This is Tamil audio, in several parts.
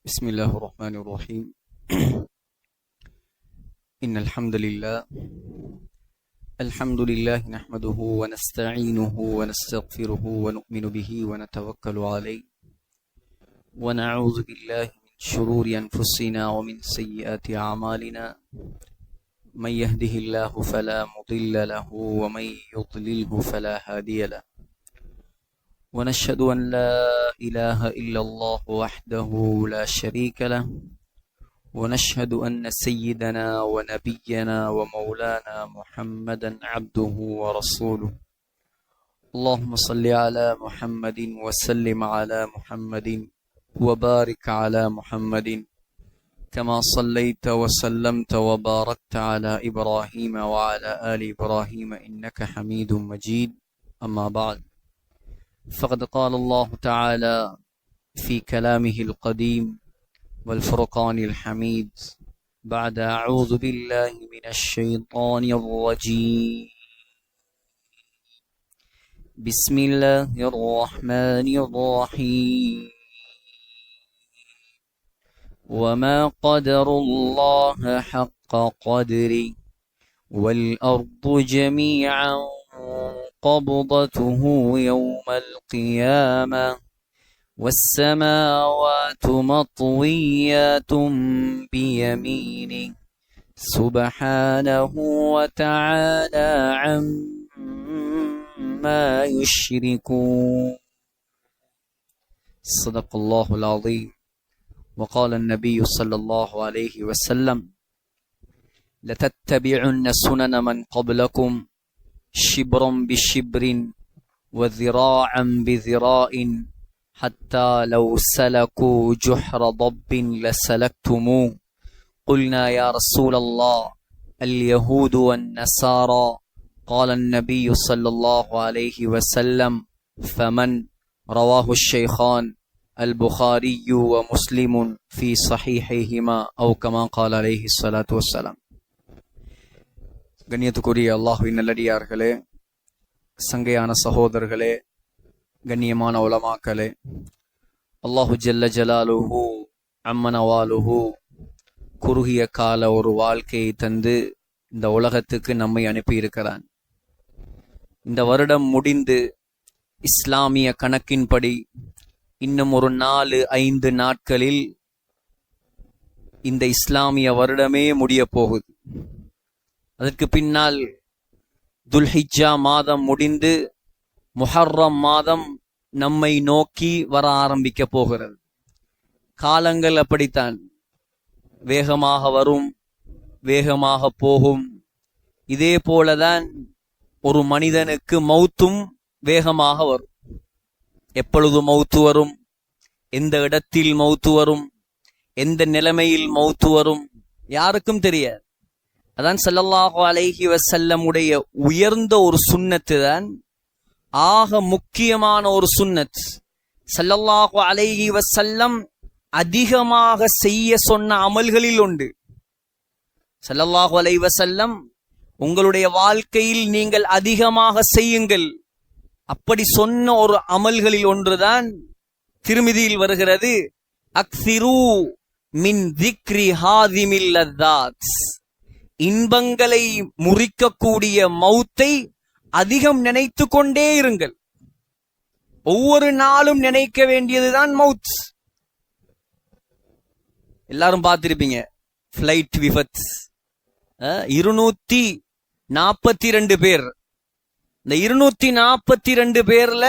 بسم الله الرحمن الرحيم إن الحمد لله نحمده ونستعينه ونستغفره ونؤمن به ونتوكل عليه ونعوذ بالله من شرور أنفسنا ومن سيئات أعمالنا من يهده الله فلا مضل له ومن يضلله فلا هادي له ونشهد أن لا إله إلا الله وحده لا شريك له ونشهد أن سيدنا ونبينا ومولانا محمدا عبده ورسوله اللهم صل على محمد وسلم على محمد وبارك على محمد كما صليت وسلمت وباركت على إبراهيم وعلى آل إبراهيم إنك حميد مجيد أما بعد فقد قال الله تعالى في كلامه القديم والفرقان الحميد بعد أعوذ بالله من الشيطان الرجيم بسم الله الرحمن الرحيم وما قدر الله حق قدره والأرض جميعا قبضته يوم القيامة والسماوات مطويات بيمينه سبحانه وتعالى عما يشركون صدق الله العظيم وقال النبي صلى الله عليه وسلم لتتبعن سنن من قبلكم شبرا بشبر وذراعا بذراع حتى لو سلكوا جحر ضب لسلكتموه قلنا يا رسول الله اليهود والنصارى قال النبي صلى الله عليه وسلم فمن رواه الشيخان البخاري ومسلم في صحيحهما أو كما قال عليه الصلاة والسلام. கண்ணியத்துக்குரிய அல்லாஹ்வின் நல்லடியார்களே, சங்கையான சகோதரர்களே, கண்ணியமான உலமாக்களே, அல்லாஹு ஜல்ல ஜலாலுஹு அம்மனவாலுஹு குறுகிய கால ஒரு வாழ்க்கையை தந்து இந்த உலகத்துக்கு நம்மை அனுப்பியிருக்கிறான். இந்த வருடம் முடிந்து இஸ்லாமிய கணக்கின்படி இன்னும் ஒரு 4-5 நாட்களில் இந்த இஸ்லாமிய வருடமே முடிய போகுது. அதற்கு பின்னால் துல்ஹிஜ்ஜா மாதம் முடிந்து முஹர்ரம் மாதம் நம்மை நோக்கி வர ஆரம்பிக்க போகிறது. காலங்கள் அப்படித்தான், வேகமாக வரும், வேகமாக போகும். இதே போலதான் ஒரு மனிதனுக்கு மௌத்தும் வேகமாக வரும். எப்பொழுது மௌத்து வரும், எந்த இடத்தில் மௌத்து வரும், எந்த நிலைமையில் மௌத்து வரும், யாருக்கும் தெரியாது. அதான் ஸல்லல்லாஹு அலைஹி வஸல்லமுடைய உயர்ந்த ஒரு சுன்னத்து தான் ஆக முக்கியமான ஒரு சுன்னத். ஸல்லல்லாஹு அலைஹி வஸல்லம் அதிகமாக செய்ய சொன்ன அமல்களில் உண்டு. ஸல்லல்லாஹு அலைஹி வஸல்லம் உங்களுடைய வாழ்க்கையில் நீங்கள் அதிகமாக செய்யுங்கள் அப்படி சொன்ன ஒரு அமல்களில் ஒன்றுதான் திருமிதியில் வருகிறது, அக்ஸிரு மின் திக்ரி ஹாதிமில் லத்தாத். இன்பங்களை முறிக்கக்கூடிய மௌத்தை அதிகம் நினைத்து கொண்டே இருங்கள். ஒவ்வொரு நாளும் நினைக்க வேண்டியதுதான் மவுத். எல்லாரும் பார்த்திருப்பீங்க, பிளைட் விபத் 242 பேர். இந்த 242 பேர்ல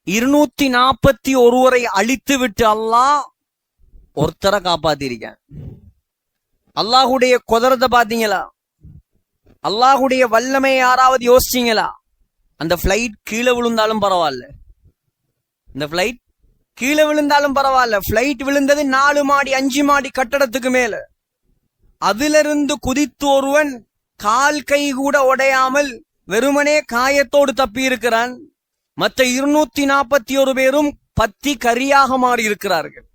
241 அழித்து விட்டு அல்லாஹ் ஒருத்தரை காப்பாத்திருக்கான். அல்லாஹுடைய குதிரத்தை பாத்தீங்களா? அல்லாஹுடைய வல்லமை யாராவது யோசிச்சீங்களா? அந்த பிளைட் கீழே விழுந்தாலும் பரவாயில்ல, இந்த பிளைட் கீழே விழுந்தாலும் பரவாயில்ல. பிளைட் விழுந்தது 4 மாடி 5 மாடி கட்டடத்துக்கு மேல. அதிலிருந்து குதித்து ஒருவன் கால் கை கூட உடையாமல் வெறுமனே காயத்தோடு தப்பி இருக்கிறான். மற்ற 241 பேரும் பத்தி கரியாக மாறி இருக்கிறார்கள்.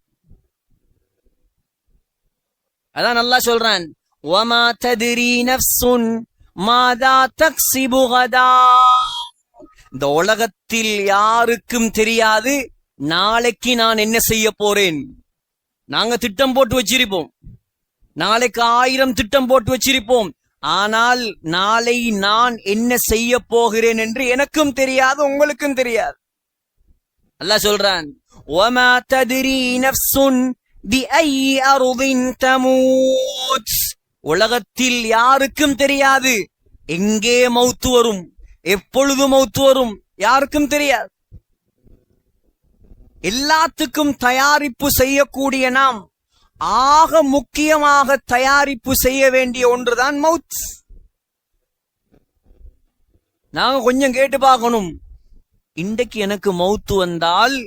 அதான் அல்லாஹ் சொல்றான், வமா தத்ரி நஃப்ஸுன் மாதா தக்ஸிபு கதா. இந்த உலகத்தில் யாருக்கும் தெரியாது நாளைக்கு நான் என்ன செய்ய போறேன். நாங்க திட்டம் போட்டு வச்சிருப்போம், நாளைக்கு 1000 திட்டம் போட்டு வச்சிருப்போம். ஆனால் நாளை நான் என்ன செய்ய போகிறேன் என்று எனக்கும் தெரியாது, உங்களுக்கும் தெரியாது. அல்லாஹ் சொல்றான், وَمَا تَدْرِي نَفْسٌ بِأَيِّ أَرْضٍ تَمُوتُ. உலகத்தில் யாருக்கும் தெரியாது எங்கே மௌத்து வரும், எப்பொழுது மௌத்து வரும், யாருக்கும் தெரியாது. எல்லாத்துக்கும் தயாரிப்பு செய்யக்கூடிய நாம் ஆக முக்கியமாக தயாரிப்பு செய்ய வேண்டிய ஒன்றுதான் மௌத். நாங்க கொஞ்சம் கேட்டு பார்க்கணும், இன்றைக்கு எனக்கு மௌத்து வந்தால்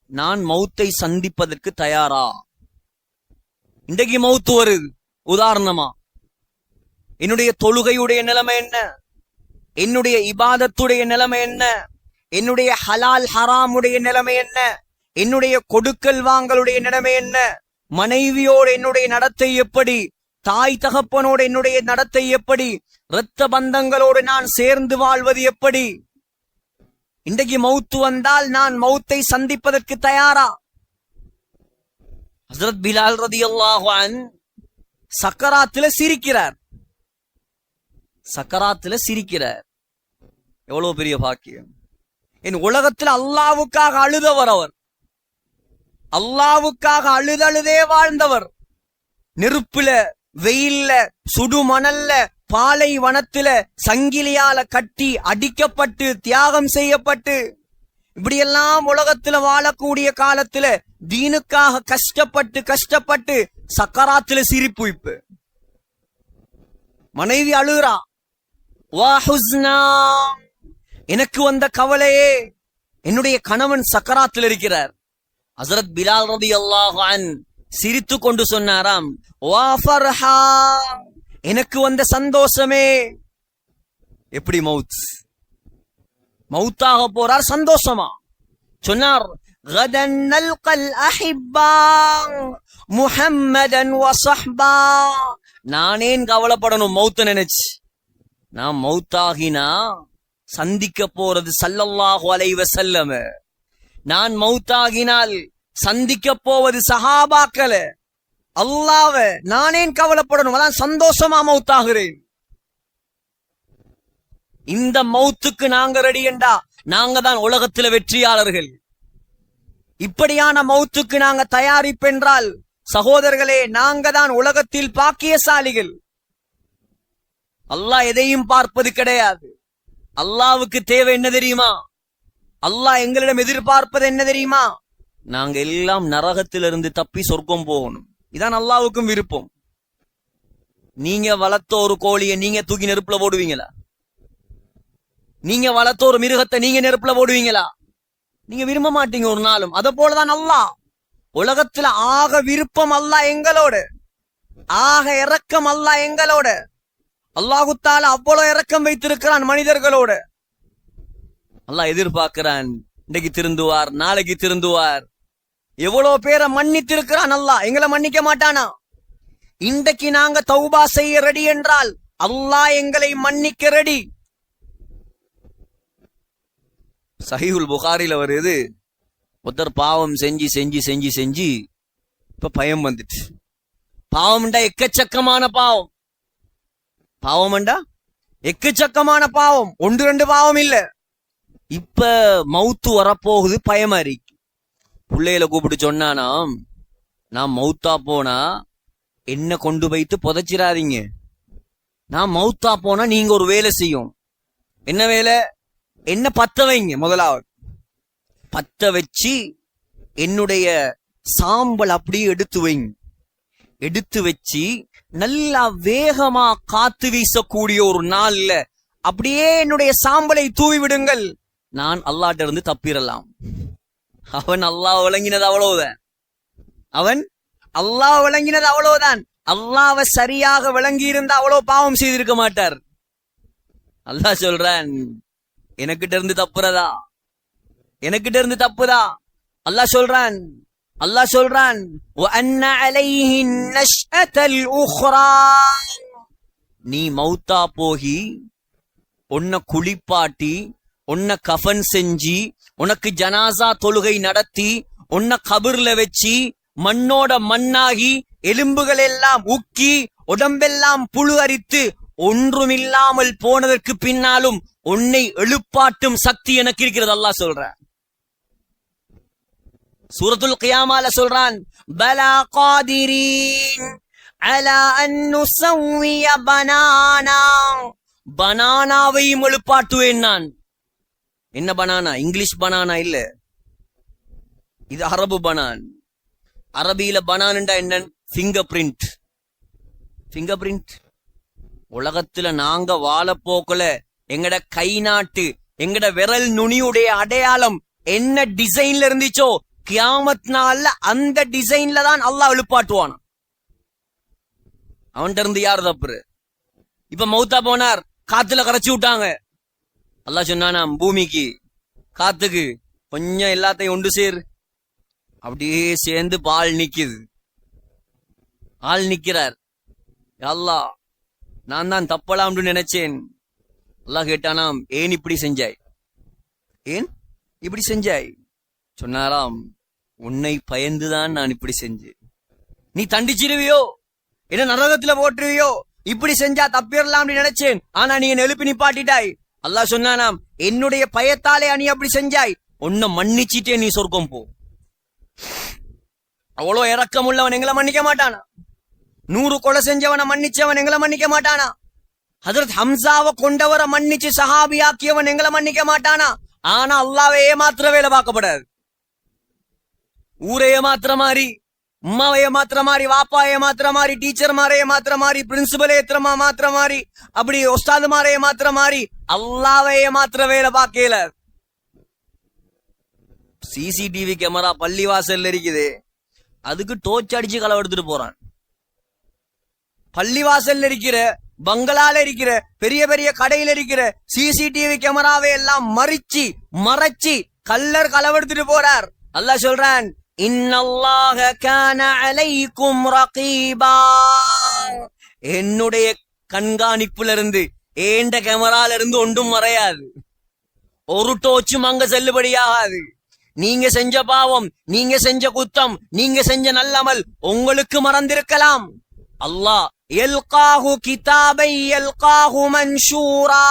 நான் மௌத்தை சந்திப்பதற்கு தயாரா? இன்றைக்கு மௌத்து வருது, உதாரணமா என்னுடைய தொழுகையுடைய நிலைமை என்ன, என்னுடைய இபாதத்துடைய நிலைமை என்ன, என்னுடைய ஹலால் ஹராமுடைய நிலைமை என்ன, என்னுடைய கொடுக்கல் வாங்கலுடைய நிலைமை என்ன, மனைவியோடு என்னுடைய நடத்தை எப்படி, தாய் தகப்பனோடு என்னுடைய நடத்தை எப்படி, இரத்த பந்தங்களோடு நான் சேர்ந்து வாழ்வது எப்படி? இன்றைக்கு மௌத்து வந்தால் நான் மௌத்தை சந்திப்பதற்கு தயாரா? ஹஸ்ரத் பிலால் ரலியல்லாஹு அன்ஹு சக்கராத்துல சிரிக்கிறார். சக்கராத்துல சிரிக்கிறார். எவ்வளவு பெரிய பாக்கியம்! என் உலகத்தில் அல்லாவுக்காக அழுதவர் அவர், அல்லாவுக்காக அழுதழுதே வாழ்ந்தவர். நெருப்புல, வெயில்ல, சுடு மணல்ல, பாலை வனத்துல சங்கிலியால கட்டி அடிக்கப்பட்டு தியாகம் செய்யப்பட்டு இப்படியெல்லாம் உலகத்துல வாழக்கூடிய காலத்துல தீனுக்காக கஷ்டப்பட்டு கஷ்டப்பட்டு சக்கராத்துல சிரிப்பு. இப்ப மனைவி அழுகிறா, வா ஹுஸ்னா, எனக்கு வந்த கவலையே, என்னுடைய கணவன் சக்கராத்தில் இருக்கிறார். ஹஸ்ரத் பிலால் ரலியல்லாஹு அன்ஹு சிரித்து கொண்டு சொன்னாராம், வா ஃபர்ஹா, எனக்கு வந்த சந்தோஷமே. எப்படி மவுத், மவுத்தாக போறார், சந்தோஷமா சொன்னார், கதன் நல்கல் அஹிப்பா முஹம்மதன் வ ஸஹ்பா. நானேன் கவலைப்படணும் மவுத்த நினைச்சு, நான் மவுத்தாகினா சந்திக்க போறது ஸல்லல்லாஹு அலைஹி வஸல்லம். நான் மவுத்தாகினால் சந்திக்க போவது சஹாபாக்கள, அல்லாஹ்வ. நானேன் கவலைப்படணும், அதான் சந்தோஷமா மவுத்தாகிறேன். இந்த மவுத்துக்கு நாங்க ரெடி என்றா நாங்க தான் உலகத்துல வெற்றியாளர்கள். இப்படியான மவுத்துக்கு நாங்க தயாரிப்பென்றால் சகோதரர்களே, நாங்க தான் உலகத்தில் பாக்கியசாலிகள். அல்லாஹ் எதையும் பார்ப்பது கிடையாது. அல்லாவுக்கு தேவை என்ன தெரியுமா? அல்லாஹ் எங்களிடம் எதிர்பார்ப்பது என்ன தெரியுமா? நாங்க எல்லாம் நரகத்திலிருந்து தப்பி சொர்க்கம் போகணும். இதான் அல்லாவுக்கும் விருப்பம். நீங்க வளர்த்த ஒரு கோழியை நீங்க தூக்கி நெருப்புல போடுவீங்களா? நீங்க வளர்த்த ஒரு மிருகத்தை நீங்க நெருப்புல போடுவீங்களா? நீங்க விரும்ப மாட்டீங்க ஒரு நாளும். அத போலதான் அல்லாஹ். உலகத்துல ஆக விருப்பம் அல்லாஹ் எங்களோட, ஆக இரக்கம் அல்லாஹ் எங்களோட. அல்லாஹு தஆலா அவ்வளவு இரக்கம் வைத்திருக்கிறான் மனிதர்களோட. அல்லாஹ் எதிர்பார்க்கிறான், இன்றைக்கு திருந்துவார், நாளைக்கு திருந்துவார். எவ்வளவு பேரை மன்னித்திருக்கிறான் அல்லாஹ், எங்களை மன்னிக்க மாட்டானா? இன்றைக்கு நாங்க தௌபா செய்ய ரெடி என்றால் அல்லாஹ் எங்களை மன்னிக்க ரெடி. சஹீஹுல் புகாரில வருது, ஒருத்தர் பாவம் செஞ்சு செஞ்சு செஞ்சு செஞ்சு இப்ப பயம் வந்துட்டு. பாவம்டா எக்கச்சக்கமான பாவம், பாவம்டா எக்கச்சக்கமான பாவம், 1-2 பாவம் இல்ல. இப்ப மவுத்து வரப்போகுது, பயமா இருக்கு. பிள்ளைகளை கூப்பிட்டு சொன்னானா, நான் மவுத்தா போனா என்ன கொண்டு போயிட்டு புதைச்சிடாதீங்க. நான் மவுத்தா போனா நீங்க ஒரு வேலை செய்யும். என்ன வேலை? என்ன பத்த வைங்க. முதலாவது பத்த வச்சு என்னுடைய சாம்பல் அப்படியே எடுத்து வைங்க. எடுத்து வச்சு நல்லா வேகமா காத்து வீசக்கூடிய ஒரு நாள்ல அப்படியே என்னுடைய சாம்பலை தூவி விடுங்கள். நான் அல்லாஹ்ட்ட இருந்து தப்பிரலாம். அவன் அல்லாஹ் விளங்கினது அவ்வளவுதான். அவன் அல்லாஹ் விளங்கினது அவ்வளவுதான். அல்லாஹ்வை சரியாக விளங்கி இருந்தா அவ்வளவு பாவம் செய்திருக்க மாட்டார். அல்லாஹ் சொல்றான், எனக்கிட்ட இருந்து தப்புறதா, எனக்கிட்ட இருந்து தப்புதா. அல்லாஹ் சொல்றான், அல்லாஹ் சொல்றான், وَأَنَّ عَلَيْهِ النَّشْأَةَ الْأُخْرَى. நீ மௌத்தா போகி உன்னை குளிப்பாட்டி உன்னை கஃன் செஞ்சு உனக்கு ஜனாசா தொழுகை நடத்தி உன்னை கபர்ல வச்சு மண்ணோட மண்ணாகி எலும்புகள் எல்லாம் உக்கி உடம்பெல்லாம் புழு அரித்து ஒன்றுமில்லாமல் போனதற்கு பின்னாலும் உன்னை எழுப்பாட்டும் சக்தி எனக்கு இருக்கிறது அல்லாஹ் சொல்ற. சூரத்துல் கியாமால சொல்றான், பலா காதிரீன் அலா அன் நுஸவ்விய பனானா, பனானாவையும் எழுப்பாட்டுவேன் நான். என்ன பனானா? இங்கிலீஷ் பனானா இல்ல, இது அரபு பனான். அரபியில பனான்டா என்ன? Finger print. பிங்கர் பிரிண்ட் உலகத்துல நாங்க வாழப்போக்குல எங்கட கை நாட்டு எங்கட விரல் நுனியுடைய அடையாளம் என்ன டிசைன்ல இருந்துச்சோ கியாமத் நாள்ல அந்த டிசைன்ல தான் அல்லாஹ் எழுப்பாட்டுவான். அவன்கிட்ட இருந்து யாரு தப்புரு? இப்ப மௌத்தா போனார், காத்துல கரைச்சி விட்டாங்க. அல்லாஹ் சொன்னானாம் பூமிக்கு காத்துக்கு, கொஞ்சம் எல்லாத்தையும் ஒன்று சேர். அப்படியே சேர்ந்து பால் நிக்குது. ஆள் நிக்கிறார். அல்லாஹ் நான் தான் தப்பலாம்னு நினைச்சேன். அல்லாஹ் கேட்டானாம், ஏன் இப்படி செஞ்சாய்? ஏன் இப்படி செஞ்சாய்? சொன்னாராம், உன்னை பயந்துதான் நான் இப்படி செஞ்சேன். நீ தண்டிச்சிருவியோ, என்ன நரகத்துல போட்டுருவியோ, இப்படி செஞ்சா தப்பிடலாம் நினைச்சேன், ஆனா நீ என்ன எழுப்பி நிப்பாட்டிட்டாய். அல்லாஹ் சொன்னானாம், என்னுடைய பயத்தாலே நீ அப்படி செஞ்சாய், உன்னை மன்னிச்சிட்டே நீ சொர்க்கம் போ. அவ்வளோ இறக்கம் உள்ளவன் எங்களை மன்னிக்க மாட்டானா? 100 கொலை செஞ்சவனை மன்னிச்சவன் எங்களை மன்னிக்க மாட்டானா? ஹஜ்ரத் ஹம்சாவை கொண்டவரை மன்னிச்சு சஹாபியாக்கியவன் எங்களை மன்னிக்க மாட்டானா? ஆனா அல்லாஹ்வை ஏமாத்திர வேலை பார்க்கப்படாது. ஊரை ஏமாத்திர மாதிரி, உம்மாவை ஏமாத்திர மாதிரி, வாப்பா ஏமாத்திர மாதிரி, டீச்சர் மாரை ஏமாத்திர மாதிரி, பிரின்சிபல் ஏத்திரமா மாத்திர மாதிரி, அப்படி ஒஸ்தாது மாரை ஏமாத்திர மாதிரி அல்லாஹ்வை ஏமாத்திர வேலை பார்க்கல. சிசிடிவி கேமரா பள்ளிவாசல்ல இருக்குது, அதுக்கு டோர்ச் அடிச்சு களவு எடுத்துட்டு போறான். பள்ளிவாசல்ல இருக்கிற, பங்களால இருக்கிற, பெரிய பெரிய கடையில இருக்கிற சிசிடிவி கேமராவை எல்லாம் மறைச்சி கல்லர் களவெடுத்துட்டு போறார். அல்லாஹ் சொல்றான், இன்னல்லாஹ கான அலைக்கும் ரகீபா, என்னுடைய கண்காணிப்புல இருந்து, ஏண்ட கேமரால இருந்து ஒன்றும் மறையாது. ஒரு டோச்சும் அங்க செல்லுபடியாகாது. நீங்க செஞ்ச பாவம், நீங்க செஞ்ச குத்தம், நீங்க செஞ்ச நல்லமல் உங்களுக்கு மறந்திருக்கலாம். அல்லாஹ் யல்காஹு கிதாபை யல்காஹு மன்ஷூரா,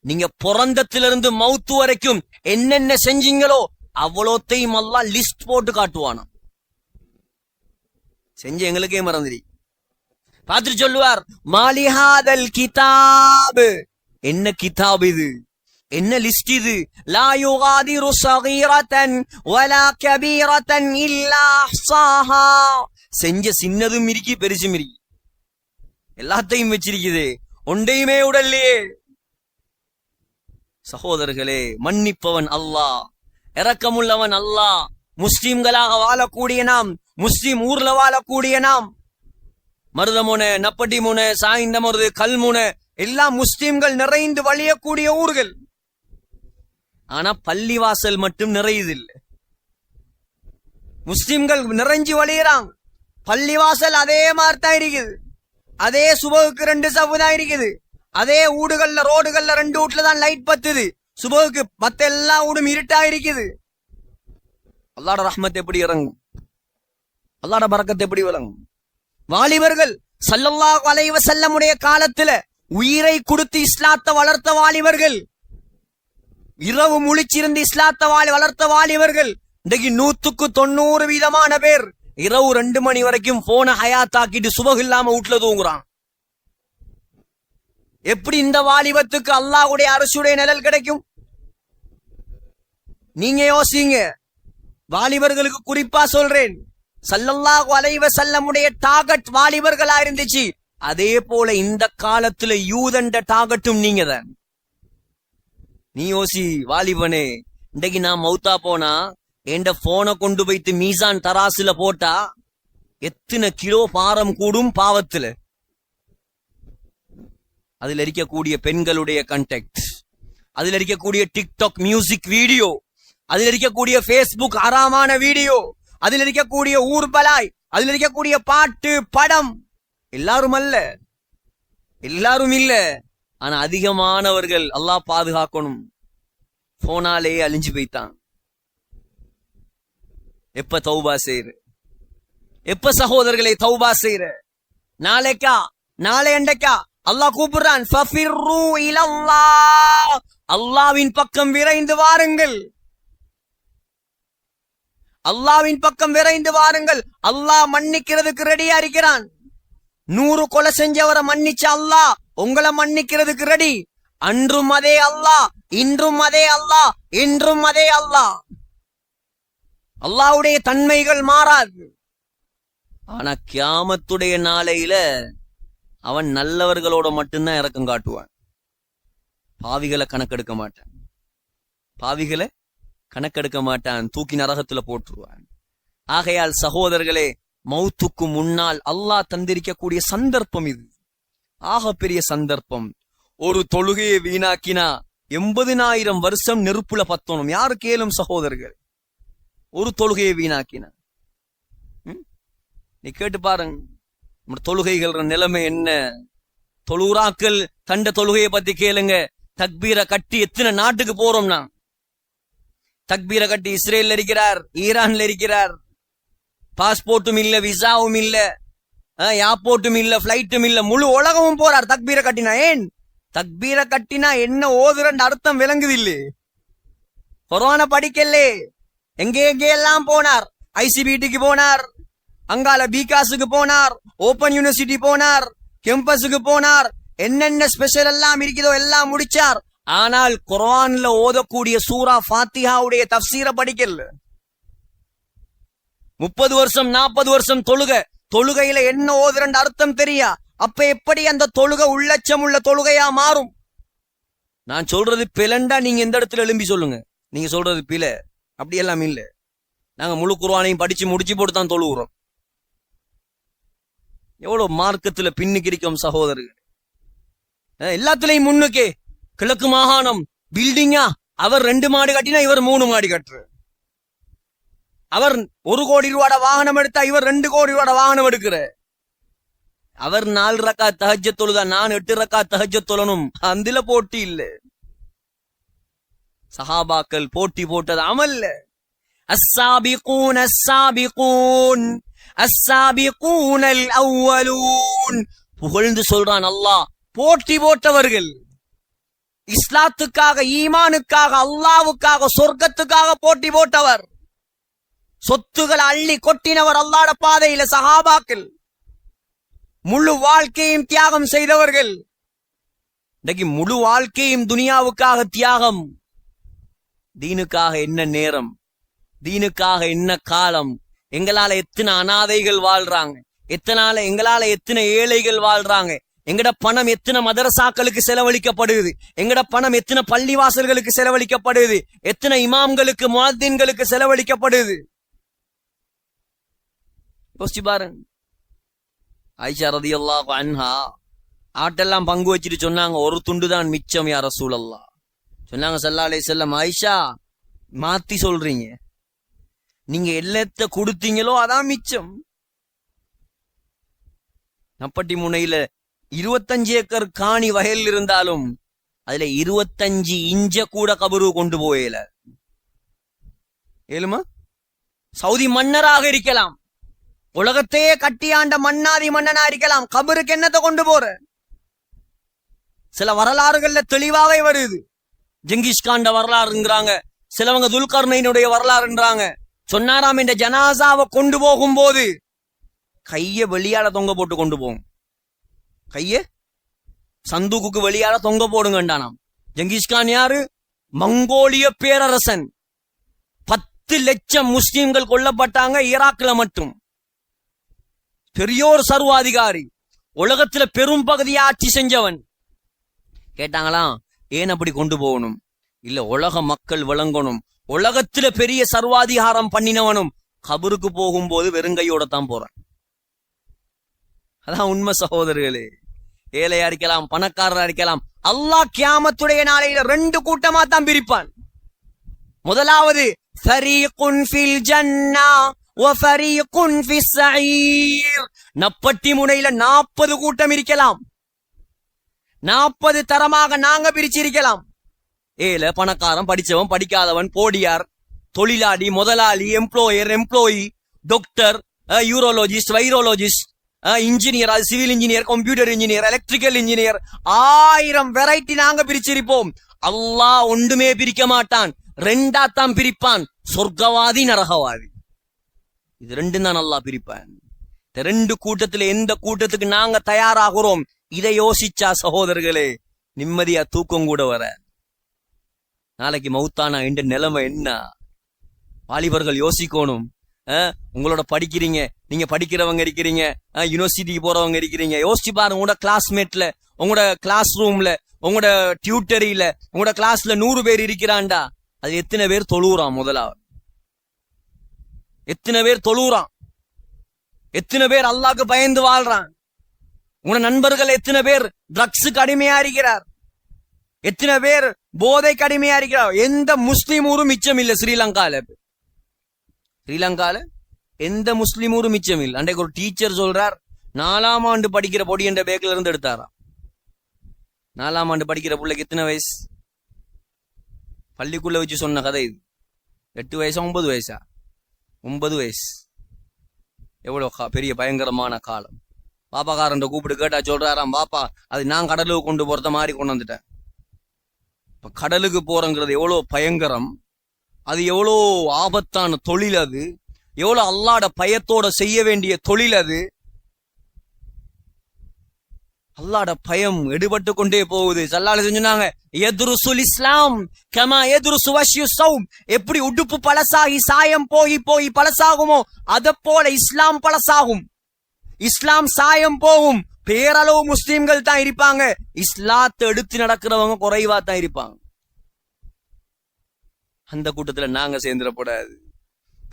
நீங்க பிறந்தத்திலிருந்து மௌத்து வரைக்கும் என்னென்ன செஞ்சீங்களோ அவ்வளோத்தையும் அல்லாஹ் லிஸ்ட் போட்டு காட்டுவானா. செஞ்ச எங்களுக்கே மறந்துடி. பார்த்துட்டு சொல்லுவார், மாலிஹாதல் கிதாப், என்ன கிதாப் இது, என்ன லிஸ்ட் இது? லா யுகாதிரு ஸகீரத்தன் வலா கபீரத்தன் இல்லா அஹ்ஸாஹா, செஞ்ச சின்னதும் இருக்கி பெருசும் இருக்கி, எல்லாத்தையும் வச்சிருக்குது, ஒன்றையுமே உடல்லையே. சகோதரர்களே, மன்னிப்பவன் அல்லாஹ், இரக்கமுள்ளவன் அல்லாஹ். முஸ்லிம்களாக வாழக்கூடிய நாம், முஸ்லிம் ஊர்ல வாழக்கூடிய நாம், மருதமுனை, நப்பட்டி முனை, சாய்ந்தமருது, கல்முனை எல்லாம் முஸ்லிம்கள் நிறைந்து வழியக்கூடிய ஊர்கள். ஆனா பள்ளிவாசல் மட்டும் நிறையுதில்லை. முஸ்லிம்கள் நிறைஞ்சு வழியிறாங்க, பள்ளிவாசல் அதே மாதிரி தான் இருக்குது. அதே சுபகுக்கு 2 சவ்வு தான் இருக்குது. அதே ஊடுகள்ல ரோடுகள்ல 2 வீட்டுல தான் லைட் பத்துது. சுபகுக்கு மத்த எல்லா ஊடும் இருட்டா இருக்குது. அல்லாஹ்வோட ரஹ்மத் எப்படி இறங்கும்? அல்லாஹ்வோட பரக்கத் எப்படி விளங்கும்? வாலிபர்கள் ஸல்லல்லாஹு அலைஹி வஸல்லம் உடைய காலத்துல உயிரை கொடுத்து இஸ்லாத்தை வளர்த்த வாலிபர்கள், இரவு முழிச்சிருந்து இஸ்லாத்தை வளர்த்த வாலிபர்கள் இன்றைக்கு 100% பேர் இரவு 2 மணி வரைக்கும் போன ஹயாத்தாக்கிட்டு சுபகு இல்லாம வீட்டுல தூங்குறான். எப்படி இந்த வாலிபத்துக்கு அல்லாஹ்வுடைய அரசுடைய நிழல் கிடைக்கும்? நீங்க யோசிங்க. வாலிபர்களுக்கு குறிப்பா சொல்றேன், ஸல்லல்லாஹு அலைஹி வஸல்லம் உடைய டார்கெட் வாலிபர்களா இருந்துச்சு. அதே போல இந்த காலத்துல யூதண்ட டார்கெட்டும் நீங்க தான். நீ யோசி வாலிபனே, இன்றைக்கு நான் மௌத்தா போனா என்ற போனை கொண்டு போய்த்து மீசான் தராசுல போட்டா எத்தனை கிலோ பாரம் கூடும் பாவத்துல. அதுல இருக்கக்கூடிய பெண்களுடைய கண்டெக்ட், அதுல இருக்கக்கூடிய டிக்டாக் மியூசிக் வீடியோ, அதுல இருக்கக்கூடிய பேஸ்புக் ஆறாமான வீடியோ, அதுல இருக்கக்கூடிய ஊர்பலாய், அதுல இருக்கக்கூடிய பாட்டு படம், எல்லாரும் அல்ல, எல்லாரும் இல்ல, ஆனா அதிகமானவர்கள் அல்லாஹ் பாதுகாக்கணும் போனாலே அழிஞ்சு போய்த்தான். எப்ப தௌபா செய்யுது? எப்ப சகோதரர்களை தௌபா செய்யற? நாளைக்கா? நாளை அண்டைக்கா? அல்லாஹ் கூப்பிடுறான், ஃபஃபிர்ரு இலல்லாஹ், அல்லாஹ்வின் பக்கம் விரைந்து வாருங்கள், அல்லாஹ்வின் பக்கம் விரைந்து வாருங்கள். அல்லாஹ் மன்னிக்கிறதுக்கு ரெடியா இருக்கிறான். 100 கொலை செஞ்சவரை மன்னிச்ச அல்லாஹ் உங்களை மன்னிக்கிறதுக்கு ரெடி. அன்றும் அதே அல்லாஹ், இன்றும் அதே அல்லாஹ், இன்றும் அதே அல்லாஹ். அல்லாஹ்வுடைய தன்மைகள் மாறாது. ஆனா கியாமத்துடைய நாளையில அவன் நல்லவர்களோட மட்டும்தான் இரக்கம் காட்டுவான். பாவிகளை கணக்கெடுக்க மாட்டான், பாவிகளை கணக்கெடுக்க மாட்டான், தூக்கி நரகத்துல போட்டுருவான். ஆகையால் சகோதரர்களே, மௌத்துக்கு முன்னால் அல்லாஹ் தந்திருக்கக்கூடிய சந்தர்ப்பம் இது, ஆக பெரிய சந்தர்ப்பம். ஒரு தொழுகையை வீணாக்கினா 80,000 வருஷம் நெருப்புல பத்தணும். யாரு கேளும் சகோதரர்கள், ஒரு தொழுகையை வீணாக்கினா. நீ கேட்டு பாருங்க, நம்ம தொழுகைகள் நிலைமை என்ன? தொழுறாக்கள் தண்ட தொழுகையை பத்தி கேளுங்க. தக்பீரை கட்டி எத்தனை நாட்டுக்கு போறோம்னா, தக்பீரை கட்டி இஸ்ரேல்ல இருக்கிறார், ஈரான்ல இருக்கிறார், பாஸ்போர்ட்டும் இல்ல, விசாவும் இல்ல, ஏர்போர்ட்டும் இல்ல, பிளைட்டும் இல்ல, முழு உலகமும் போறார் தக்பீரை கட்டினா. ஏன் தக்பீரை கட்டினா என்ன ஓதுறன்னு அர்த்தம் விளங்குது இல்ல? கொரோனா படிக்கலே, எங்கே எல்லாம் போனார். ஐசிபிடிக்கு போனார், அங்கால பிகாஸுக்கு போனார், ஓபன் யூனிவர்சிட்டி போனார், கேம்பஸுக்கு போனார், என்னென்ன ஸ்பெஷல் எல்லாம் இருக்குதோ எல்லாம் முடிச்சார். ஆனால் குர்ஆன்ல ஓதக்கூடிய சூரா ஃபாத்திஹாவுடைய தஃப்சீரை படிக்கல. 30 வருஷம் 40 வருஷம் தொழுகையில என்ன ஓதுறன்னு அர்த்தம் தெரியா? அப்ப எப்படி அந்த தொழுகை உள்ளச்சம் உள்ள தொழுகையா மாறும்? நான் சொல்றது பிளண்டா நீங்க எந்த இடத்துல எழும்பி சொல்லுங்க, நீங்க சொல்றது பில, அப்படி எல்லாம் இல்ல. நாங்க முழு குர்ஆனையும் படிச்சு முடிச்சு போட்டு தான் தொழுகிறோம். எவ்வளவு மார்க்கத்துல பின்னுக்கு இருக்கோம் சகோதரர்கள். எல்லாத்துலயும் முன்னுக்கே கிழக்கு மாகாணம் பில்டிங்கா, அவர் 2 மாடி கட்டினா இவர் 3 மாடி கட்டுற. அவர் 1 கோடி ரூபாட வாகனம் எடுத்தா இவர் 2 கோடி ரூபாட வாகனம் எடுக்கிற. அவர் 4 ரக்காத் தஹஜ்ஜத் தொழுதா, நான் 8 ரக்காத் தஹஜ்ஜத் தொழணும். அதுல போட்டி இல்ல. சஹாபாக்கள் போட்டி போட்டது அமல்ல. அஸ்ஸாபிகூன் அஸ்ஸாபிகூன் அஸ்ஸாபிகூனல் அவ்வலூன், புகழ்ந்து சொல்றான் அல்லாஹ். போட்டி போட்டவர்கள், இஸ்லாத்துக்காக, ஈமானுக்காக, அல்லாவுக்காக, சொர்க்கத்துக்காக போட்டி போட்டவர், சொத்துக்களை அள்ளி கொட்டினவர் அல்லாஹ்வுடைய பாதையில சஹாபாக்கள், முழு வாழ்க்கையும் தியாகம் செய்தவர்கள். இன்னைக்கு முழு வாழ்க்கையும் துனியாவுக்காக தியாகம். தீனுக்காக என்ன நேரம், தீனுக்காக என்ன காலம். எங்களால எத்தனை அனாதைகள் வாழ்றாங்க, எங்களால எத்தனை ஏழைகள் வாழ்றாங்க. எங்கட பணம் எத்தனை மதரசாக்களுக்கு செலவழிக்கப்படுது, எங்கட பணம் எத்தனை பள்ளிவாசல்களுக்கு செலவழிக்கப்படுது, எத்தனை இமாம்களுக்கு, முஅத்தின்களுக்கு செலவழிக்கப்படுது. யோசிச்சு பாருங்க. ஆயிஷா ரலியல்லாஹு அன்ஹா ஆட்டெல்லாம் பங்கு வச்சுட்டு சொன்னாங்க, ஒரு துண்டு தான் மிச்சம் யா ரசூலல்லாஹ். சொன்னாங்க ஸல்லல்லாஹு அலைஹி வஸல்லம், ஆயிஷா மாத்தி சொல்றீங்க, நீங்க எல்லாத்த கொடுத்தீங்களோ அதான் மிச்சம். நப்பட்டி முனையில 25 ஏக்கர் காணி வயல் இருந்தாலும் அதுல 25 இஞ்ச கூட கபரு கொண்டு போயல. ஏழுமா? சவுதி மன்னராக இருக்கலாம், உலகத்தையே கட்டியாண்ட மன்னாதி மன்னனா இருக்கலாம், கபருக்கு என்னத்தை கொண்டு போற? சில வரலாறுகள்ல தெளிவாவே வருது. ஜெங்கிஸ்காண்ட வரலாறுங்கிறாங்க, சிலவங்க துல்கர்னைனுடைய வரலாறுன்றாங்க. சொன்னாராம், இந்த ஜனாசாவை கொண்டு போகும்போது கைய வெளியால தொங்க போட்டு கொண்டு போகும், கைய சந்தூக்குக்கு வெளியால தொங்க போடுங்கண்டானாம். ஜெங்கிஸ்கான் யாரு? மங்கோலிய பேரரசன். 10 லட்சம் முஸ்லிம்கள் கொல்லப்பட்டாங்க ஈராக்ல மட்டும். பெரியோர் சர்வாதிகாரி, உலகத்துல பெரும் பகுதியை ஆட்சி செஞ்சவன். கேட்டாங்களாம், ஏன் அப்படி கொண்டு போகணும்? இல்ல, உலக மக்கள் விளங்கணும், உலகத்துல பெரிய சர்வாதிகாரம் பண்ணினவனும் கபருக்கு போகும்போது வெறுங்கையோட தான் போறான். அதான் உண்மை சகோதரர்களே. ஏழையா இருக்கலாம், பணக்காரரா இருக்கலாம், அல்லாஹ் கியாமத்துடைய நாளையில 2 கூட்டமா தான் பிரிப்பான். முதலாவது ஃபரீகுன் ஃபில் ஜன்னா வ ஃபரீகுன் ஃபிஸ் ஸஈர். நப்பட்டி முனையில 40 கூட்டம் இருக்கலாம், 40 தரமாக நாங்க பிரிச்சிருக்கலாம். ஏழை, பணக்காரன், படிச்சவன், படிக்காதவன், போடியார், தொழிலாளி, முதலாளி, employer, employee, doctor, urologist, virologist, engineer, அது civil engineer, computer engineer, electrical engineer, 1000 variety நாங்க பிரிச்சிருப்போம். அல்லாஹ் ஒன்றுமே பிரிக்க மாட்டான், ரெண்டாத்தான் பிரிப்பான், சொர்க்கவாதி நரகவாதி. இது ரெண்டும் தான் அல்லாஹ் பிரிப்பான். இந்த ரெண்டு கூட்டத்துல எந்த கூட்டத்துக்கு நாங்க தயாராகிறோம்? இதை யோசிச்சா சகோதரர்களே நிம்மதியா தூக்கம் கூட வர. நாளைக்கு மௌத்தானா என்ற நிலைமை என்ன? வாலிபர்கள் யோசிக்கணும். உங்களோட படிக்கிறீங்க, நீங்க படிக்கிறவங்க இருக்கிறீங்க, யூனிவர்சிட்டிக்கு போறவங்க இருக்கிறீங்க. யோசிச்சு பாருங்க, உங்களோட கிளாஸ்மேட்ல, உங்களோட கிளாஸ் ரூம்ல, உங்களோட டியூட்டரியில, உங்களோட கிளாஸ்ல 100 பேர் இருக்கிறான்டா, அது எத்தனை பேர் தொழுறான்? முதலாவது எத்தனை பேர் தொழுறான்? எத்தனை பேர் அல்லாஹ்க்கு பயந்து வாழ்றான்? உங்களோட நண்பர்கள் எத்தனை பேர் ட்ரக்ஸுக்கு அடிமையா இருக்கிறார்? எத்தனை பேர் போதைக்கு அடிமையா இருக்கிறார்? எந்த முஸ்லீம் ஊரும் மிச்சம் இல்ல ஸ்ரீலங்கால. எந்த முஸ்லீம் ஊரும் மிச்சம் இல்ல. அன்றைக்கு ஒரு டீச்சர் சொல்றார், 4ஆம் ஆண்டு படிக்கிற பொடி என்ற பேக்ல இருந்து எடுத்தாராம். 4ஆம் ஆண்டு படிக்கிற பிள்ளைக்கு எத்தனை வயசு? பள்ளிக்குள்ள வச்சு சொன்ன கதை இது. 8 வயசா 9 வயசா? 9 வயசு. எவ்வளவு பெரிய பயங்கரமான காலம். பாப்பாக்காரன் கூப்பிட்டு கேட்டா சொல்றாராம், பாப்பா அது நான் கடலுக்கு கொண்டு போறத மாதிரி கொண்டு வந்துட்டேன். இப்ப கடலுக்கு போறங்கிறது எவ்வளவு பயங்கரம், அது எவ்வளோ ஆபத்தான தொழில், அது எவ்வளவு அல்லாஹ்ட பயத்தோட செய்ய வேண்டிய தொழில். அது அல்லாஹ்ட பயம் எடுபட்டு கொண்டே போகுது. ஸல்லல்லாஹு அலைஹி சொன்னாங்க, யதுருசுல் இஸ்லாம் கமா யதுருசு வஷ்யு ஸௌம். எப்படி உடுப்பு பழசாகி சாயம் போய் போய் பழசாகுமோ அத போல இஸ்லாம் பழசாகும். இஸ்லாம் சாயம் போகும். பேரளவு முஸ்லிம்கள் தான் இருப்பாங்க, இஸ்லாத்தை எடுத்து நடக்கிறவங்க குறைவா தான் இருப்பாங்க. அந்த கூட்டத்துல நாங்க சேர்ந்துடக்கூடாது.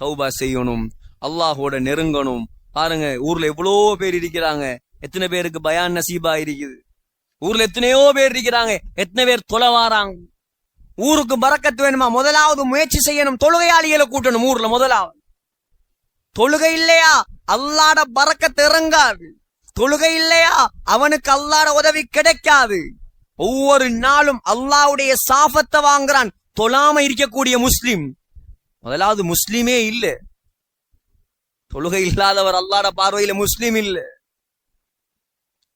தௌபா செய்யணும், அல்லாஹோட நெருங்கணும். பாருங்க, ஊர்ல எவ்வளோ பேர் இருக்கிறாங்க, எத்தனை பேருக்கு பயான் நசீபா இருக்குது? ஊர்ல எத்தனையோ பேர் இருக்கிறாங்க, எத்தனை பேர் தொலை வாராங்க? ஊருக்கு பரக்கத்து வேணுமா? முதலாவது முயற்சி செய்யணும், தொழுகையாளிகளை கூட்டணும் ஊர்ல. முதலாவது தொழுகை இல்லையா அல்லாஹ்ட பரக்கத்து இறங்காது. தொழுகை இல்லையா அவனுக்கு அல்லாஹ்ட உதவி கிடைக்காது. ஒவ்வொரு நாளும் அல்லாஹ்வுடைய சாபத்தை வாங்குறான் தொழாம இருக்கக்கூடிய முஸ்லிம். முதலாவது முஸ்லிமே இல்ல, தொழுகை இல்லாதவர் அல்லாஹ்ட பார்வையில முஸ்லிம் இல்ல.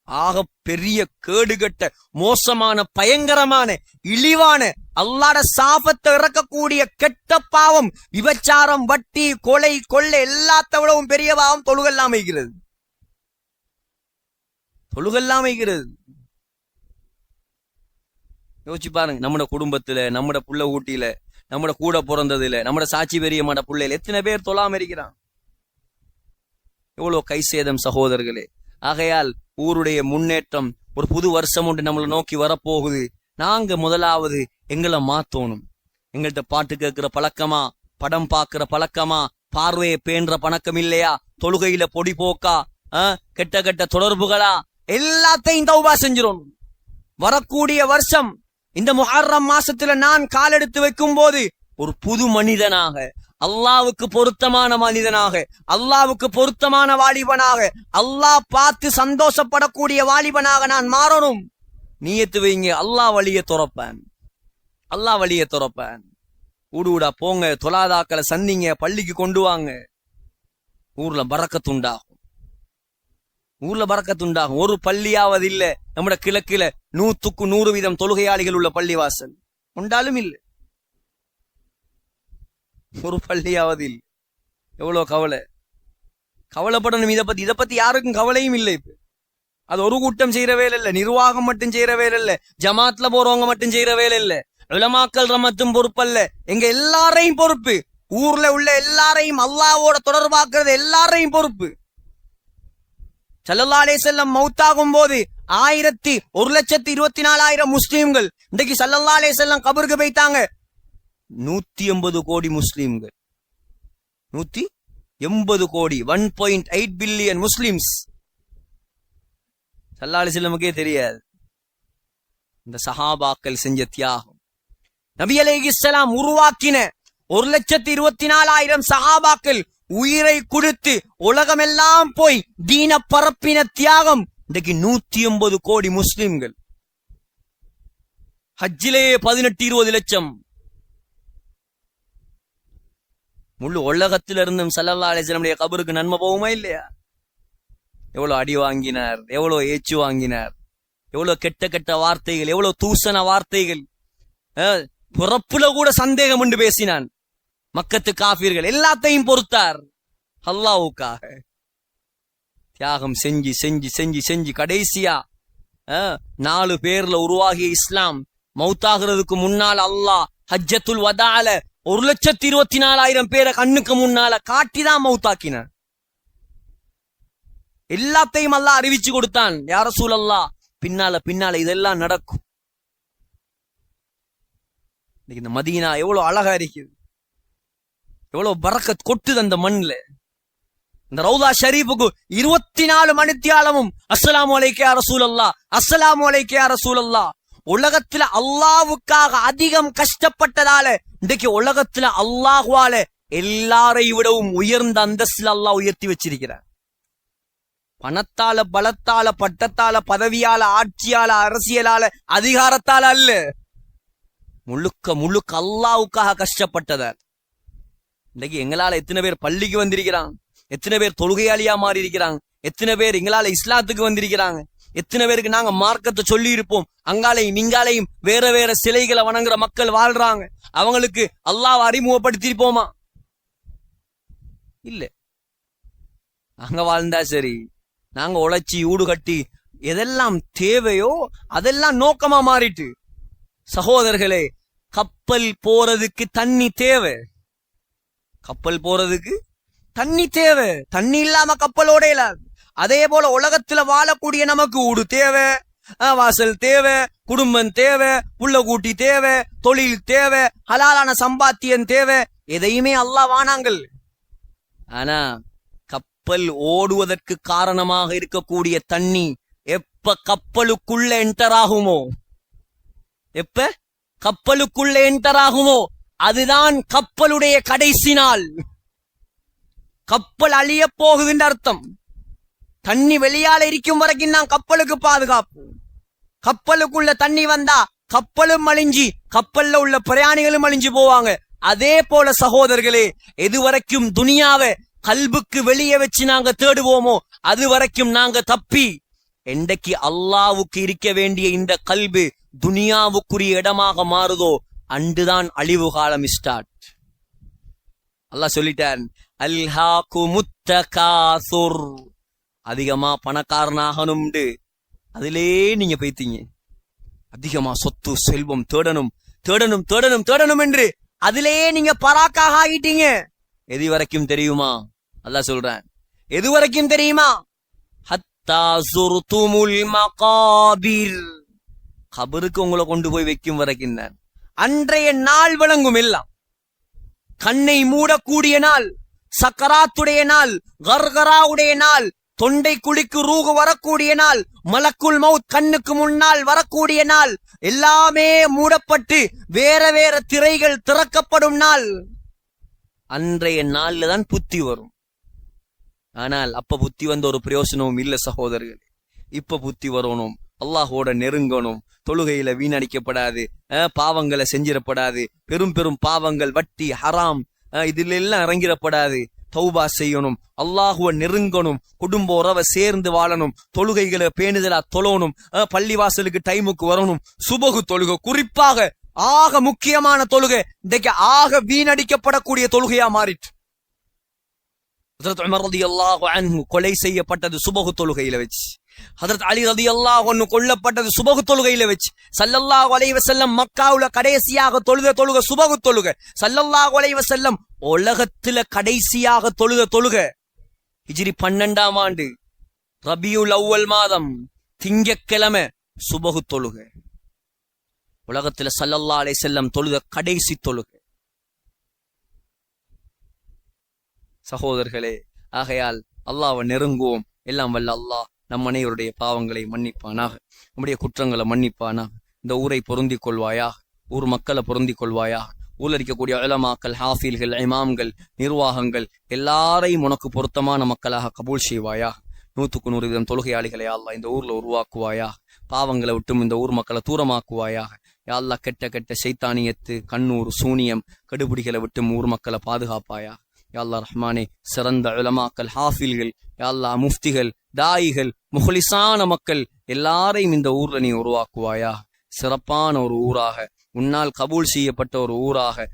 ஆக பெரிய கேடுகட்ட மோசமான பயங்கரமான இழிவான அல்லாஹ்ட சாபத்தை இறக்கக்கூடிய கெட்ட பாவம் விபச்சாரம், வட்டி, கொலை, கொள்ளை எல்லாத்த விடவும் பெரிய பாவம் தொழுகெல்லாம் வைக்கிறது. தொழுகெல்லாம் வைக்கிறது. யோசிச்சு பாருங்க, நம்மட குடும்பத்துல, நம்மட புள்ள ஊட்டியில, நம்மட கூட பிறந்ததுல, நம்மட சாட்சி பெரியமான புள்ளையில எத்தனை பேர் தொழாம இருக்கிறான்? எவ்வளவு கை சேதம் சகோதரர்களே. ஆகையால் ஊருடைய முன்னேற்றம், ஒரு புது வருஷம் ஒன்று நம்மளை நோக்கி வரப்போகுது. நாங்க முதலாவது எங்களை மாத்தோணும். எங்கள்கிட்ட பாட்டு கேட்கிற பழக்கமா, படம் பாக்குற பழக்கமா, பார்வையை பேன்ற பழக்கம் இல்லையா, தொழுகையில பொடி போக்கா, கெட்ட கெட்ட தொடர்புகளா, எல்லாத்தையும் தௌபா செஞ்சிரும். வரக்கூடிய வருஷம் இந்த முஹர்ரம் மாசத்துல நான் காலெடுத்து வைக்கும் போது ஒரு புது மனிதனாக, அல்லாவுக்கு பொருத்தமான மனிதனாக, அல்லாவுக்கு பொருத்தமான வாலிபனாக, அல்லாஹ் பார்த்து சந்தோஷப்படக்கூடிய வாலிபனாக நான் மாறணும். நியத்து வைங்க, அல்லாஹ் வழியை துறப்பேன், அல்லாஹ் வழியை துறப்பேன். ஊடா போங்க, தொலாதாக்களை சந்திங்க, பள்ளிக்கு கொண்டு வாங்க. ஊர்ல பரக்கத்துண்டாகும், ஊர்ல பரக்கத்துண்டாகும். ஒரு பள்ளியாவது இல்ல நம்மட கிழக்குல 100க்கு 100% தொழுகையாளிகள் உள்ள பள்ளிவாசல் உண்டாலும் இல்ல, ஒரு பள்ளியாவது இல்ல. எவ்வளவு கவலை, கவலைப்படணும். இதை பத்தி யாருக்கும் கவலையும் இல்லை. இப்ப அது ஒரு கூட்டம் செய்யற வேலை இல்ல, நிர்வாகம் மட்டும் செய்யற வேலை இல்ல, ஜமாத்ல போறவங்க மட்டும் செய்யற வேலை இல்ல, உலமாக்கள் மட்டும் பொறுப்பல்ல, எங்க எல்லாரையும் பொறுப்பு. ஊர்ல உள்ள எல்லாரையும் அல்லாஹ்வோட தொடர்பாக்குறது எல்லாரையும் பொறுப்பு. ஸல்லல்லாஹு அலைஹி வஸல்லம் மௌத்தாகும் போது 1,24,000 முஸ்லிம்கள். இன்றைக்கு ஸல்லல்லாஹு அலைஹி வஸல்லம் கபருக்கு போய்த்தாங்க 180 கோடி முஸ்லிம்கள். 180 கோடி, 1.8 பில்லியன் முஸ்லிம்ஸ். ஸல்லல்லாஹு அலைஹி வஸல்லமுக்கே தெரியாது இந்த சஹாபாக்கள் செஞ்ச தியாகம். நபி அலைஹிஸ்ஸலாம் உருவாக்கின 1,24,000 சஹாபாக்கள் உயிரை கொடுத்து உலகமெல்லாம் போய் தீன பரப்பின தியாகம். இன்றைக்கு 180 கோடி முஸ்லிம்கள். ஹஜ்ஜிலே 18-20 லட்சம். முழு உலகத்தில இருந்தும் ஸல்லல்லாஹு அலைஹி வஸல்லம் கபருக்கு நன்மை போகுமா இல்லையா? எவ்வளவு அடி வாங்கினார், எவ்வளவு ஏச்சு வாங்கினார், எவ்வளவு கெட்ட கெட்ட வார்த்தைகள், எவ்வளவு தூசண வார்த்தைகள், பிறப்புல கூட சந்தேகம் என்று பேசினான். மக்கத்து காஃபிர்கள் எல்லாத்தையும் பொறுத்தார் அல்லாஹ்வுக்காக. தியாகம் செஞ்சு செஞ்சு செஞ்சு செஞ்சு கடைசியா 4 பேர்ல உருவாகிய இஸ்லாம் மௌத்தாகிறதுக்கு முன்னால் அல்லாஹ் ஹஜ்ஜத்துல் வதால 1,24,000 பேரை கண்ணுக்கு முன்னால காட்டிதான் மௌத்தாக்கினான். எல்லாத்தையும் அல்லாஹ் அறிவிச்சு கொடுத்தான். யா ரசூலல்லாஹ் பின்னால பின்னால இதெல்லாம் நடக்கும். இந்த மதீனா எவ்வளவு அழகா இருக்குது, எவ்வளவு பரக்கத் கொட்டுது அந்த மண்ணுல. இந்த ரவுதா ஷரீஃபுக்கு 24 மணித்தியாலமும் அஸ்ஸலாமு அலைக்க யா ரசூலல்லாஹ், அஸ்ஸலாமு அலைக்க யா ரசூலல்லாஹ். உலகத்துல அல்லாஹ்வுக்காக அதிகம் கஷ்டப்பட்டதால இன்றைக்கு உலகத்துல அல்லாஹ்வால எல்லாரை விடவும் உயர்ந்த அந்தஸ்துல அல்லாஹ் உயர்த்தி வச்சிருக்கிறார். பணத்தால, பலத்தால, பட்டத்தால, பதவியால, ஆட்சியால, அரசியலால, அதிகாரத்தால அல்ல, முழுக்க முழுக்க அல்லாஹ்வுக்காக கஷ்டப்பட்டதால். இன்னைக்கு எங்களால எத்தனை பேர் பள்ளிக்கு வந்திருக்கிறாங்க, எத்தனை பேர் தொழுகையாளியா மாறி இருக்கிறாங்க, எத்தனை பேர் எங்களால இஸ்லாத்துக்கு வந்திருக்கிறாங்க, எத்தனை பேருக்கு நாங்க மார்க்கத்தை சொல்லி இருப்போம். அங்காலையும் இங்காலையும் வேற வேற சிலைகளை வணங்குற மக்கள் வாழ்றாங்க. அவங்களுக்கு அல்லாஹ்வை அறிமுகப்படுத்திருப்போமா? இல்ல. நாங்க வாழ்ந்தா சரி, நாங்க உழைச்சி ஊடு கட்டி எதெல்லாம் தேவையோ அதெல்லாம் நோக்கமா மாறிட்டு. சகோதரர்களே, கப்பல் போறதுக்கு தண்ணி தேவை, கப்பல் போறதுக்கு தண்ணி தேவை. தண்ணி இல்லாம கப்பலோட இல்லாது. அதே போல உலகத்துல வாழக்கூடிய நமக்கு ஊடு தேவை, வாசல் தேவை, குடும்பம் தேவை, புள்ள கூட்டி தேவை, தொழில் தேவை, ஹலாலான சம்பாத்தியம் தேவை. எதையுமே அல்லாஹ் வானாங்கள். ஆனா கப்பல் ஓடுவதற்கு காரணமாக இருக்கக்கூடிய தண்ணி எப்ப கப்பலுக்குள்ள என்டர் ஆகுமோ, எப்ப கப்பலுக்குள்ள என்டர் ஆகுமோ அதுதான் கப்பலுடைய கடைசி நாள். கப்பல் அழிய போகுதுன்ற அர்த்தம். தண்ணி வெளியால இருக்கும் வரைக்கும் தான் கப்பலுக்கு பாதுகாப்பு. கப்பலுக்குள்ள தண்ணி வந்தா கப்பலும் அழிஞ்சி கப்பல்ல உள்ள பிரயாணிகளும் அழிஞ்சு போவாங்க. அதே போல சகோதரர்களே, எதுவரைக்கும் துனியாவை கல்புக்கு வெளியே வச்சு நாங்க தேடுவோமோ அது வரைக்கும் நாங்க தப்பி, என்றைக்கு அல்லாஹ்வுக்கு இருக்க வேண்டிய இந்த கல்பு துனியாவுக்குரிய இடமாக மாறுதோ அன்றுதான் அழிவு காலம் ஸ்டார்ட். அல்லாஹ் சொல்லிட்டான், அல்ஹாகுமுத் தகாசுர், அதிகமா பணக்காரனாகணும்னு அதிலே நீங்க போய்த்தீங்க. அதிகமா சொத்து செல்வம் தேடணும் தேடணும் தேடணும் தேடணும் என்று அதிலே நீங்க பராக்காக ஆகிட்டீங்க. எது வரைக்கும் தெரியுமா? அல்லாஹ் சொல்றான், எது வரைக்கும் தெரியுமா? ஹத்தா சுர்துமுல் மகாபிர், கபருக்கு உங்களை கொண்டு போய் வைக்கும் வரைக்கும் தான். அன்றைய நாள் விளங்கும். எல்லாம் கண்ணை மூடக்கூடிய நாள், சக்கராத்துடைய நாள், கர்கராவுடைய நாள், தொண்டை குழிக்கு ரூகு வரக்கூடிய நாள், மலக்குல் மவுத் கண்ணுக்கு முன்னால் வரக்கூடிய நாள், எல்லாமே மூடப்பட்டு வேற வேற திரைகள் திறக்கப்படும் நாள். அன்றைய நாள்ல தான் புத்தி வரும். ஆனால் அப்ப புத்தி வந்த ஒரு பிரயோசனமும் இல்ல சகோதரர்களே. இப்ப புத்தி வரணும், அல்லாஹோட நெருங்கணும், தொழுகையில வீணடிக்கப்படாது, பாவங்களை செஞ்சிடப்படாது, பெரும் பெரும் பாவங்கள், வட்டி, ஹராம், இதுல எல்லாம் இறங்கிடப்படாது. தௌபா செய்யணும், அல்லாஹுவ நெருங்கணும், குடும்ப உறவை சேர்ந்து வாழணும், தொழுகைகளை பேணுதலா தொழணும், பள்ளிவாசலுக்கு டைமுக்கு வரணும், சுபகு தொழுகை குறிப்பாக ஆக முக்கியமான தொழுகை இன்றைக்கு ஆக வீணடிக்கப்படக்கூடிய தொழுகையா மாறிட்டு. ஹஜ்ரத் உமர் ரலியல்லாஹு அன்ஹு கொலை செய்யப்பட்டது சுபகு தொழுகையில வச்சு. ஹஜ்ரத் அலி ரலியல்லாஹு அன்ஹு கொல்லப்பட்டது சுபகு தொழுகையில வச்சு. ஸல்லல்லாஹு அலைஹி வஸல்லம் மக்காவுல கடைசியாக தொழுக சுபகு தொழுகை. ஸல்லல்லாஹு அலைஹி வஸல்லம் உலகத்துல கடைசியாக தொழுகை ஹிஜ்ரி 12ஆம் ஆண்டு ரபியுல் அவ்வல் மாதம் திங்கட்கிழமை சுபகு தொழுகை. உலகத்துல ஸல்லல்லாஹு அலைஹி வஸல்லம் கடைசி தொழுகை. சகோதரர்களே, ஆகையால் அல்லாஹ்வை நெருங்குவோம். எல்லாம் வல்ல அல்லாஹ் நம் அனைவருடைய பாவங்களை மன்னிப்பானாக, நம்முடைய குற்றங்களை மன்னிப்பானாக. இந்த ஊரை பொருந்திக் கொள்வாயாக, ஊர் மக்களை பொருந்திக் கொள்வாயாக. ஊர்ல இருக்கக்கூடிய உலமாக்கள், ஹாஃபில்கள், இமாம்கள், நிர்வாகங்கள் எல்லாரையும் உனக்கு பொருத்தமான மக்களாக கபூல் செய்வாயாக. 100க்கு 100 தொழுகையாளிகளை அல்லாஹ் இந்த ஊர்ல உருவாக்குவாயாக. பாவங்களை விட்டும் இந்த ஊர் மக்களை தூரமாக்குவாயாக. யா அல்லாஹ் கெட்ட கெட்ட சைத்தானியத்து, கண்ணூர், சூனியம், கெடுபிடிகளை விட்டும் ஊர் மக்களை பாதுகாப்பாயாக. யா அல்லாஹ் ரஹ்மானே, சிறந்த உலமாக்கள், ஹாஃபில்கள், யா அல்லாஹ் முஃப்திகள், தாயிகள், முஹ்லிஸான மக்கள் எல்லாரையும் இந்த ஊர்ல நீ உருவாக்குவாயா. சிறப்பான ஒரு ஊராக, உன்னால் கபூல் செய்யப்பட்ட ஒரு ஊராக,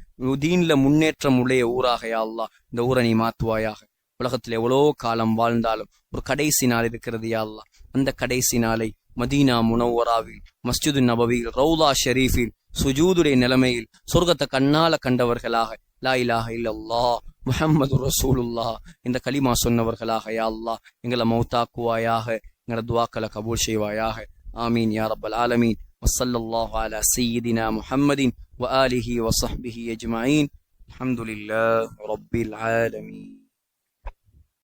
தீன்ல முன்னேற்றம் உடைய ஊராக யா அல்லாஹ் இந்த ஊரை நீ மாத்துவாயாக. உலகத்தில் எவ்வளோ காலம் வாழ்ந்தாலும் ஒரு கடைசி நாள் இருக்கிறது யா அல்லாஹ். அந்த கடைசி நாளை மதீனா முனவ்வராவில், மஸ்ஜிது நபவியில், ரவுலா ஷெரீஃபில் சுஜூதுடைய நிலைமையில் சொர்க்கத்தை கண்ணால கண்டவர்களாக, லா இலாஹ இல்லல்லாஹ் முஹம்மது ரசூலுல்லாஹ் இந்த கலிமா சொன்னவர்களாக யா அல்லாஹ் எங்களை மௌத்தாக்குவாயாக. எங்களோட துஆக்களை கபூல் செய்வாயாக. ஆமீன் யா ரப்பல் ஆலமீன். வஸல்லல்லாஹு அலா சய்யிதினா முஹம்மதின் வஆலிஹி வஸஹ்பிஹி அஜ்மஈன். அல்ஹம்துலில்லாஹி ரப்பில் ஆலமீன்.